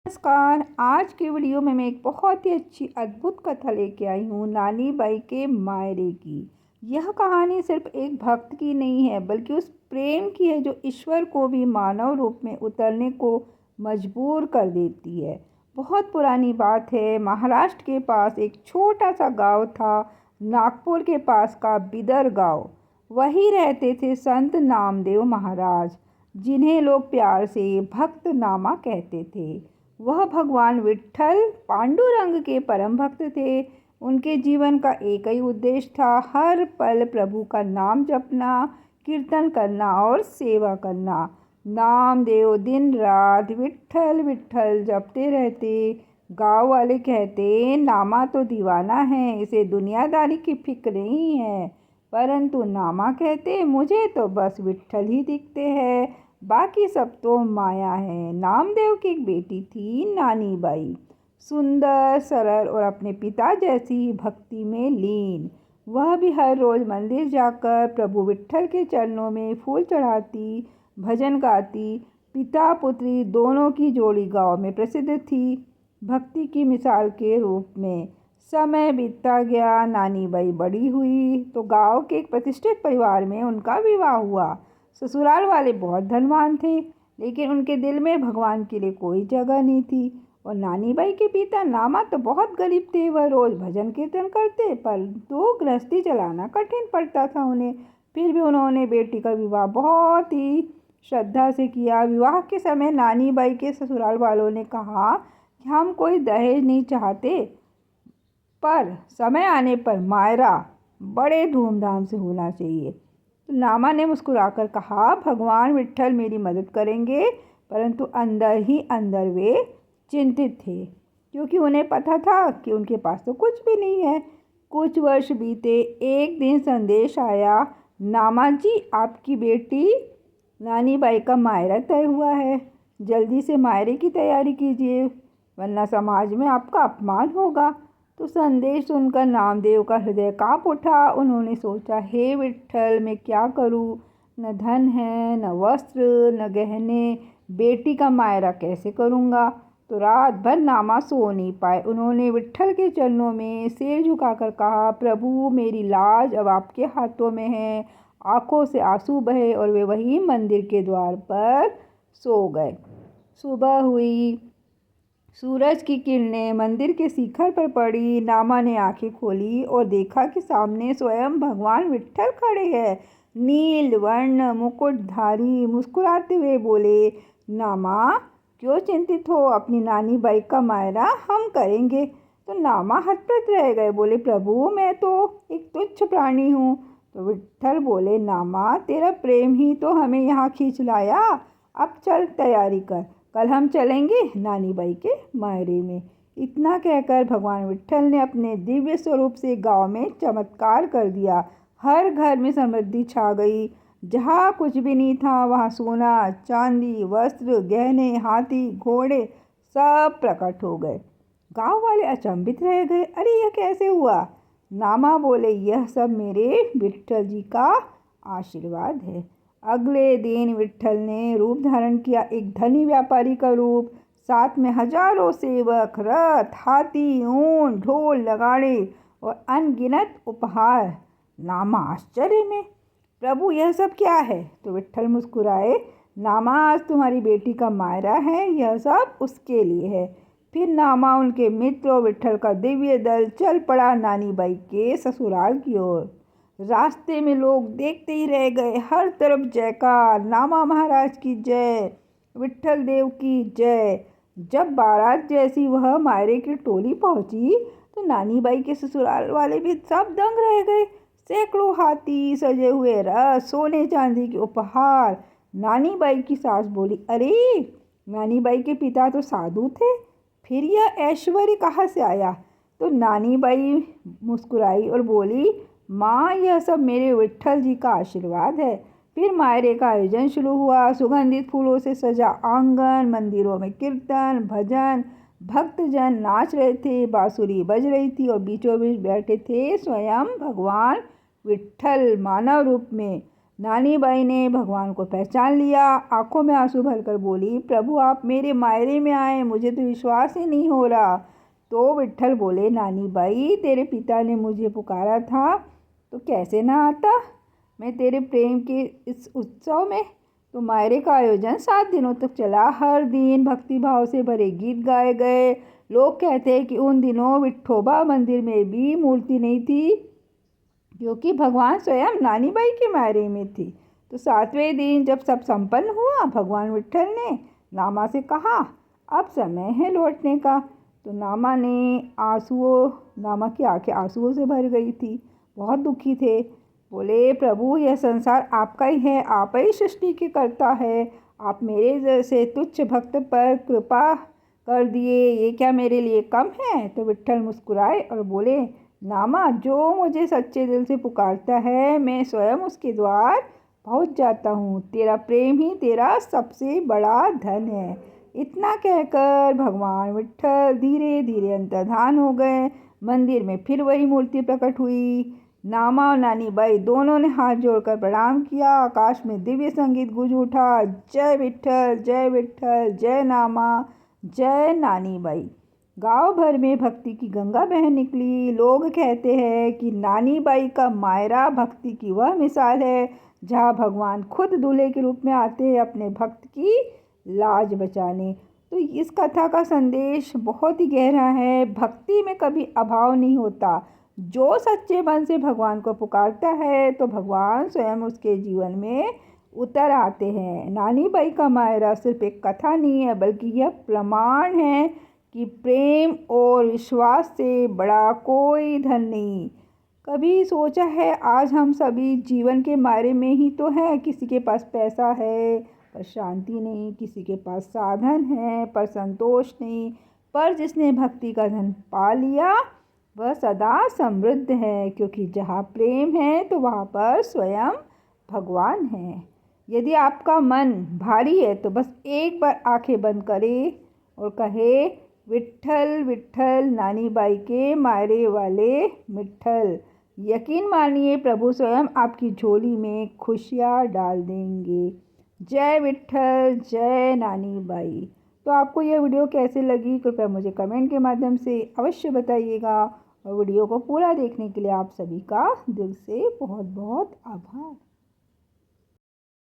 नमस्कार। आज की वीडियो में मैं एक बहुत ही अच्छी अद्भुत कथा लेके आई हूँ नानी बाई के मायरे की। यह कहानी सिर्फ एक भक्त की नहीं है बल्कि उस प्रेम की है जो ईश्वर को भी मानव रूप में उतरने को मजबूर कर देती है। बहुत पुरानी बात है। महाराष्ट्र के पास एक छोटा सा गांव था, नागपुर के पास का बिदर गांव। वहीं रहते थे संत नामदेव महाराज, जिन्हें लोग प्यार से भक्त नामा कहते थे। वह भगवान विट्ठल पांडुरंग के परम भक्त थे। उनके जीवन का एक ही उद्देश्य था, हर पल प्रभु का नाम जपना, कीर्तन करना और सेवा करना। नामदेव दिन रात विट्ठल विट्ठल जपते रहते। गांव वाले कहते, नामा तो दीवाना है, इसे दुनियादारी की फिक्र नहीं है। परंतु नामा कहते, मुझे तो बस विट्ठल ही दिखते हैं, बाकी सब तो माया है। नामदेव की एक बेटी थी नानी बाई, सुंदर, सरल और अपने पिता जैसी ही भक्ति में लीन। वह भी हर रोज मंदिर जाकर प्रभु विट्ठल के चरणों में फूल चढ़ाती, भजन गाती। पिता पुत्री दोनों की जोड़ी गांव में प्रसिद्ध थी, भक्ति की मिसाल के रूप में। समय बीतता गया, नानी बाई बड़ी हुई तो गांव के एक प्रतिष्ठित परिवार में उनका विवाह हुआ। ससुराल वाले बहुत धनवान थे, लेकिन उनके दिल में भगवान के लिए कोई जगह नहीं थी। और नानी बाई के पिता नामा तो बहुत गरीब थे। वह रोज भजन कीर्तन करते, परंतु गृहस्थी चलाना कठिन पड़ता था उन्हें। फिर भी उन्होंने बेटी का विवाह बहुत ही श्रद्धा से किया। विवाह के समय नानी बाई के ससुराल वालों ने कहा कि हम कोई दहेज नहीं चाहते, पर समय आने पर मायरा बड़े धूमधाम से होना चाहिए। तो नामा ने मुस्कुराकर कहा, भगवान विट्ठल मेरी मदद करेंगे। परंतु अंदर ही अंदर वे चिंतित थे, क्योंकि उन्हें पता था कि उनके पास तो कुछ भी नहीं है। कुछ वर्ष बीते। एक दिन संदेश आया, नामा जी, आपकी बेटी नानी बाई का मायरा तय हुआ है, जल्दी से मायरे की तैयारी कीजिए, वरना समाज में आपका अपमान होगा। तो संदेश सुनकर नामदेव का हृदय कांप उठा। उन्होंने सोचा, हे विट्ठल, मैं क्या करूं? न धन है, न वस्त्र, न गहने, बेटी का मायरा कैसे करूंगा? तो रात भर नामा सो नहीं पाए। उन्होंने विट्ठल के चरणों में सिर झुकाकर कहा, प्रभु, मेरी लाज अब आपके हाथों में है। आंखों से आंसू बहे और वे वहीं मंदिर के द्वार पर सो गए। सुबह हुई, सूरज की किरणें मंदिर के शिखर पर पड़ी। नामा ने आंखें खोली और देखा कि सामने स्वयं भगवान विट्ठल खड़े हैं, नील वर्ण मुकुटधारी। मुस्कुराते हुए बोले, नामा, क्यों चिंतित हो? अपनी नानी बाई का मायरा हम करेंगे। तो नामा हतप्रभ रह गए, बोले, प्रभु, मैं तो एक तुच्छ प्राणी हूँ। तो विट्ठल बोले, नामा, तेरा प्रेम ही तो हमें यहाँ खींच लाया। अब चल, तैयारी कर, कल हम चलेंगे नानी बाई के मायरे में। इतना कहकर भगवान विट्ठल ने अपने दिव्य स्वरूप से गांव में चमत्कार कर दिया। हर घर में समृद्धि छा गई। जहाँ कुछ भी नहीं था, वहाँ सोना, चांदी, वस्त्र, गहने, हाथी, घोड़े सब प्रकट हो गए। गांव वाले अचंभित रह गए। अरे, यह कैसे हुआ? नामा बोले, यह सब मेरे विट्ठल जी का आशीर्वाद है। अगले दिन विट्ठल ने रूप धारण किया, एक धनी व्यापारी का रूप। साथ में हजारों सेवक, रथ, हाथी, ऊंट, ढोल, नगाड़े और अनगिनत उपहार। नामा आश्चर्य में, प्रभु, यह सब क्या है? तो विट्ठल मुस्कुराए, नामा, आज तुम्हारी बेटी का मायरा है, यह सब उसके लिए है। फिर नामा, उनके मित्र और विट्ठल का दिव्य दल चल पड़ा नानी बाई के ससुराल की ओर। रास्ते में लोग देखते ही रह गए, हर तरफ जयकार, नामा महाराज की जय, विट्ठल देव की जय। जब बारात जैसी वह मायरे की टोली पहुंची, तो नानी बाई के ससुराल वाले भी सब दंग रह गए। सैकड़ों हाथी, सजे हुए रथ, सोने चांदी के उपहार। नानी बाई की सास बोली, अरे, नानी बाई के पिता तो साधु थे, फिर यह ऐश्वर्य कहाँ से आया? तो नानी बाई मुस्कुराई और बोली, माँ, यह सब मेरे विट्ठल जी का आशीर्वाद है। फिर मायरे का आयोजन शुरू हुआ। सुगंधित फूलों से सजा आंगन, मंदिरों में कीर्तन, भजन, भक्तजन नाच रहे थे, बांसुरी बज रही थी और बीचों बीच बैठे थे स्वयं भगवान विट्ठल मानव रूप में। नानी बाई ने भगवान को पहचान लिया। आंखों में आंसू भरकर बोली, प्रभु आप मेरे मायरे में आए, मुझे तो विश्वास ही नहीं हो रहा। तो विट्ठल बोले, नानी बाई तेरे पिता ने मुझे पुकारा था तो कैसे ना आता मैं तेरे प्रेम के इस उत्सव में। तो मायरे का आयोजन 7 दिनों तक चला। हर दिन भक्ति भाव से भरे गीत गाए गए। लोग कहते हैं कि उन दिनों विठोबा मंदिर में भी मूर्ति नहीं थी, क्योंकि भगवान स्वयं नानी बाई के मायरे में थी। तो 7वें दिन जब सब संपन्न हुआ, भगवान विट्ठल ने नामा से कहा, अब समय है लौटने का। तो नामा की आंखें आंसुओं से भर गई थी, बहुत दुखी थे। बोले, प्रभु यह संसार आपका ही है, आप ही सृष्टि के कर्ता है। आप मेरे जैसे तुच्छ भक्त पर कृपा कर दिए, ये क्या मेरे लिए कम है। तो विट्ठल मुस्कुराए और बोले, नामा जो मुझे सच्चे दिल से पुकारता है, मैं स्वयं उसके द्वार पहुंच जाता हूँ। तेरा प्रेम ही तेरा सबसे बड़ा धन है। इतना कहकर भगवान विट्ठल धीरे धीरे अंतर्धान हो गए। मंदिर में फिर वही मूर्ति प्रकट हुई। नामा और नानी बाई दोनों ने हाथ जोड़कर प्रणाम किया। आकाश में दिव्य संगीत गूंज उठा, जय विट्ठल, जय विट्ठल, जय नामा, जय नानी बाई। गांव भर में भक्ति की गंगा बह निकली। लोग कहते हैं कि नानी बाई का मायरा भक्ति की वह मिसाल है जहां भगवान खुद दूल्हे के रूप में आते हैं अपने भक्त की लाज बचाने। तो इस कथा का संदेश बहुत ही गहरा है। भक्ति में कभी अभाव नहीं होता। जो सच्चे मन से भगवान को पुकारता है तो भगवान स्वयं उसके जीवन में उतर आते हैं। नानी बाई का मायरा सिर्फ एक कथा नहीं है, बल्कि यह प्रमाण है कि प्रेम और विश्वास से बड़ा कोई धन नहीं। कभी सोचा है, आज हम सभी जीवन के मायरे में ही तो हैं। किसी के पास पैसा है पर शांति नहीं, किसी के पास साधन है पर संतोष नहीं, पर जिसने भक्ति का धन पा लिया वह सदा समृद्ध है, क्योंकि जहाँ प्रेम है तो वहाँ पर स्वयं भगवान है। यदि आपका मन भारी है तो बस एक बार आंखें बंद करें और कहे, विट्ठल विट्ठल नानी बाई के मायरे वाले मिट्ठल। यकीन मानिए प्रभु स्वयं आपकी झोली में खुशियाँ डाल देंगे। जय विट्ठल, जय नानी बाई। तो आपको यह वीडियो कैसे लगी, कृपया मुझे कमेंट के माध्यम से अवश्य बताइएगा। और वीडियो को पूरा देखने के लिए आप सभी का दिल से बहुत बहुत आभार।